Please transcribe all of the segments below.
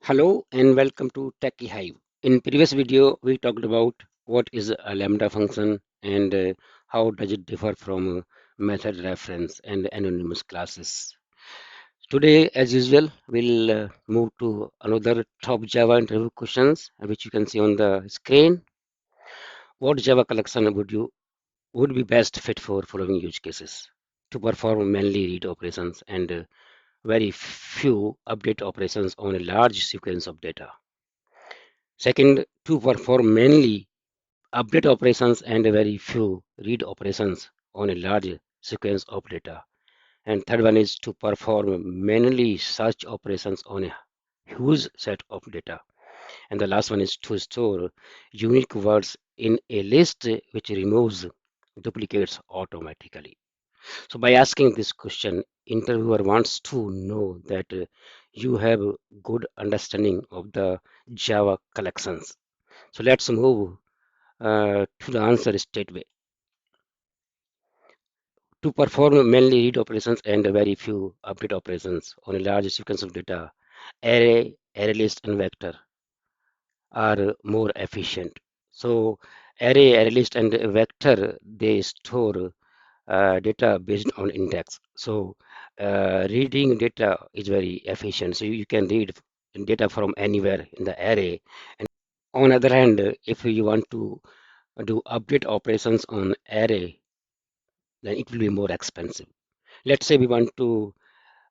Hello and welcome to Techie Hive. In previous video, we talked about what is a lambda function and how does it differ from method reference and anonymous classes. Today, as usual, we'll move to another top Java interview questions, which you can see on the screen. What Java collection would be best fit for following use cases? To perform mainly read operations and very few update operations on a large sequence of data. Second, to perform mainly update operations and very few read operations on a large sequence of data. And third one is to perform mainly search operations on a huge set of data. And the last one is to store unique words in a list which removes duplicates automatically. So by asking this question, interviewer wants to know that you have a good understanding of the Java collections. So let's move to the answer straight away. To perform mainly read operations and very few update operations on a large sequence of data, ArrayList, and vector are more efficient. So ArrayList, and vector, they store data based on index. So reading data is very efficient. So you can read data from anywhere in the array. And on the other hand, if you want to do update operations on array, then it will be more expensive. Let's say we want to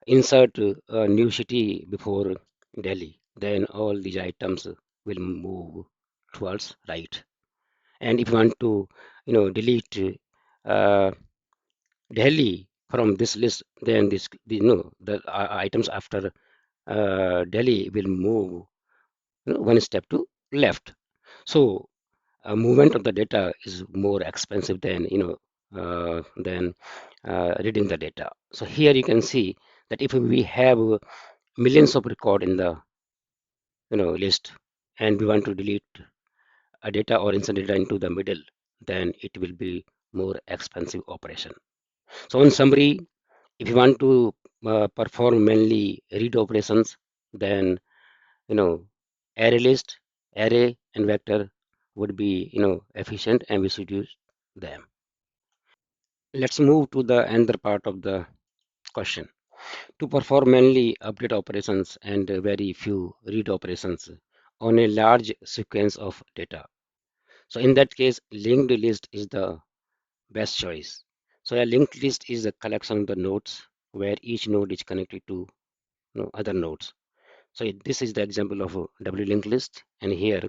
insert a new city before Delhi, then all these items will move towards right. And if you want to, delete uh, Delhi from this list, then the items after Delhi will move one step to left. So movement of the data is more expensive than reading the data. So here you can see that if we have millions of record in the list and we want to delete a data or insert data into the middle, then it will be more expensive operation. So in summary, if you want to perform mainly read operations, then you know array list, array, and vector would be efficient, and we should use them. Let's move to the another part of the question. To perform mainly update operations and very few read operations on a large sequence of data. So in that case, linked list is the best choice. So a linked list is a collection of the nodes where each node is connected to other nodes. So this is the example of a W linked list, and here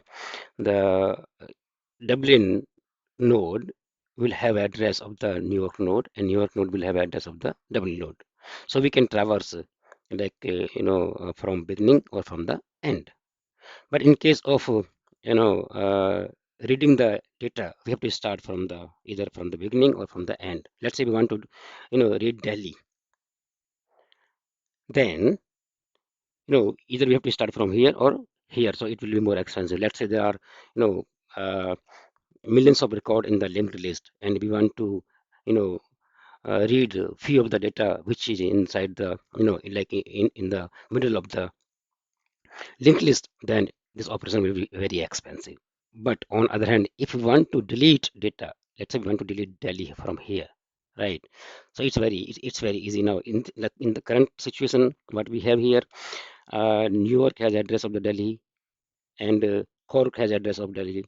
the Dublin node will have address of the New York node, and New York node will have address of the Dublin node. So we can traverse from beginning or from the end. But in case of reading the data, we have to start from the either from the beginning or from the end. Let's say we want to read Delhi, then either we have to start from here or here, so it will be more expensive. Let's say there are you know uh, millions of record in the linked list, and we want to you know read few of the data which is inside the like in the middle of the linked list, then this operation will be very expensive. But on other hand, if we want to delete data, let's say we want to delete Delhi from here, right? So it's very easy now in the current situation what we have here. New York has address of the Delhi, and Cork has address of Delhi,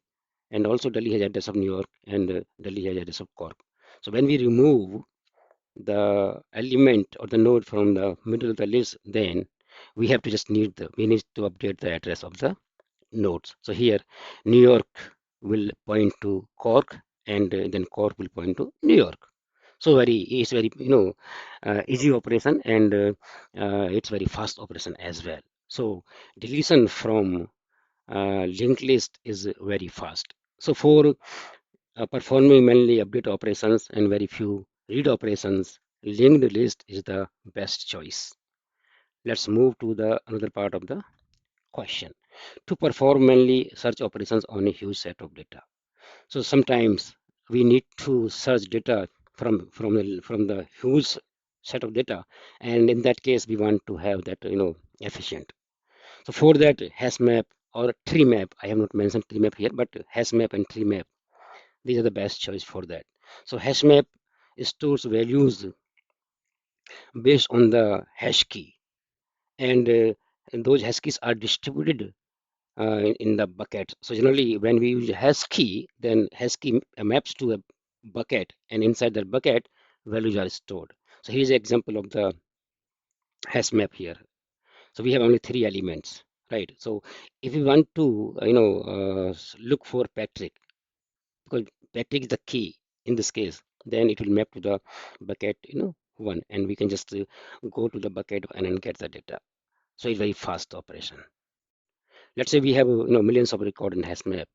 and also Delhi has address of New York, and Delhi has address of Cork. So when we remove the element or the node from the middle of the list, then we need to update the address of the nodes. So here New York will point to Cork, and then Cork will point to New York. So it's very easy operation, and it's very fast operation as well. So deletion from linked list is very fast. So for performing mainly update operations and very few read operations, linked list is the best choice. Let's move to the another part of the question. To perform mainly search operations on a huge set of data. So sometimes we need to search data from the huge set of data, and in that case we want to have that efficient. So for that, HashMap or TreeMap, I have not mentioned TreeMap here, but HashMap and TreeMap, these are the best choice for that. So HashMap stores values based on the hash key, and those hash keys are distributed in the bucket. So generally, when we use hash key, then hash key maps to a bucket, and inside that bucket, values are stored. So here's an example of the hash map here. So we have only three elements, right? So if we want to, look for Patrick, because Patrick is the key in this case, then it will map to the bucket, one, and we can just go to the bucket and then get the data. So it's very fast operation. Let's say we have, millions of record in HashMap.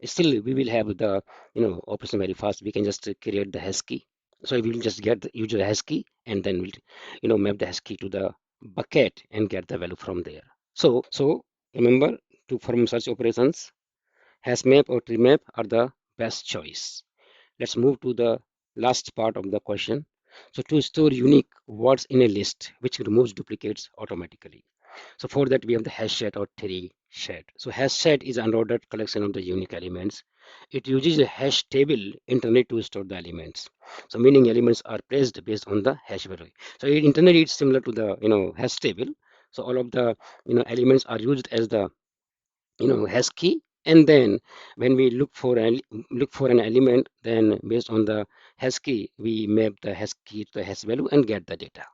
Still, we will have the, operation very fast. We can just create the hash key. So we will just get the user hash key, and then we'll, map the hash key to the bucket and get the value from there. So remember, to perform such operations, hash map or tree map are the best choice. Let's move to the last part of the question. So to store unique words in a list, which removes duplicates automatically. So for that, we have the HashSet or TreeSet. So HashSet is an unordered collection of the unique elements. It uses a hash table internally to store the elements. So meaning elements are placed based on the hash value. So internally, it's similar to the hash table. So all of the elements are used as the hash key. And then when we look for an element, then based on the hash key, we map the hash key to the hash value and get the data.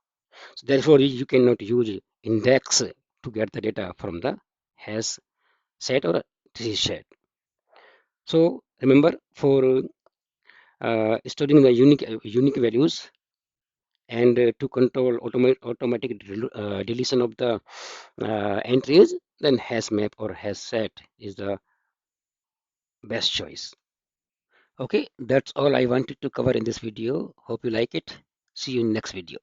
So therefore, you cannot use index to get the data from the hash set or tree set. So remember, for storing the unique values and to control automatic deletion of the entries, then hash map or hash set is the best choice. Okay, that's all I wanted to cover in this video. Hope you like it. See you in next video.